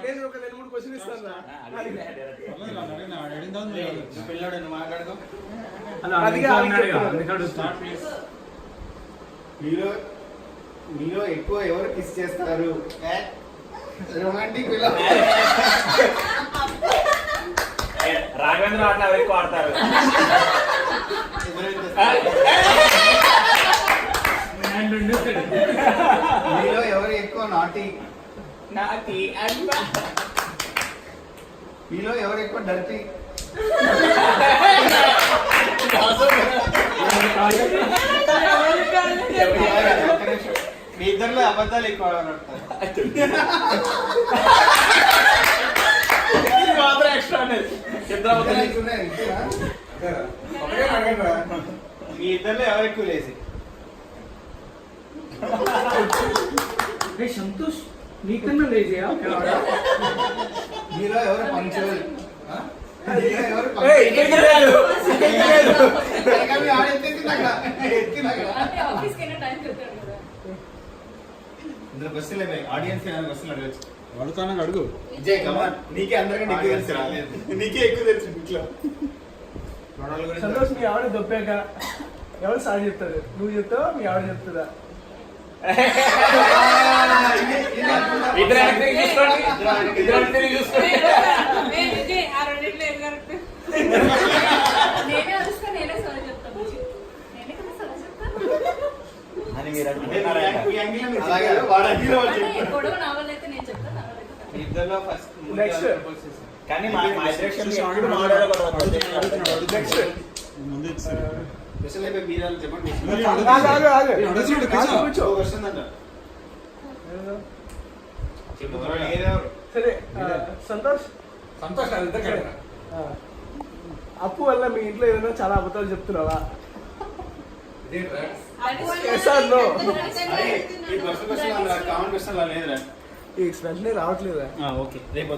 నేను ఒక 2-3 క్వశ్చన్ ఇస్తాను. మీలో ఎక్కువ ఎవరు కిస్ చేస్తారు? రొమాంటిక్ రాఘవేంద్ర అట్లా ఎక్కువ ఆడతారు. మీలో ఎవరు ఎక్కువ నాటి? మీలో ఎవరు ఎక్కువ డర్టీ? మీ ఇద్దరిలో అబద్ధాలు ఎక్కువ మీ ఇద్దరిలో ఎవరు ఎక్కువ లేసి? సంతోష్ నీకన్నా లేజీయా? మీలో ఎవరు పంక్చువల్? అడుగు. నీకే అందరికంటే ఎక్కువ తెలుసు. నీకే ఎక్కువ తెలుసు ఇంట్లో. సంతోష్ మీ ఆవిడ దొప్పాక ఎవరు సార్ చెప్తారు? నువ్వు చెప్తావా మీ ఆవిడ చెప్తుందా? ఇద్దరులో ఫస్ట్ నెక్స్ట్ కానీ స్పెషల్ అయిపోయి మీరు చెప్పండి. సరే సంతోష్ అప్పు వల్ల మీ ఇంట్లో ఏదైనా చాలా అబద్ధాలు చెప్తున్నావా? ఈ ఎక్స్ప్రెషన్ రావట్లేదా? ఓకే రేపు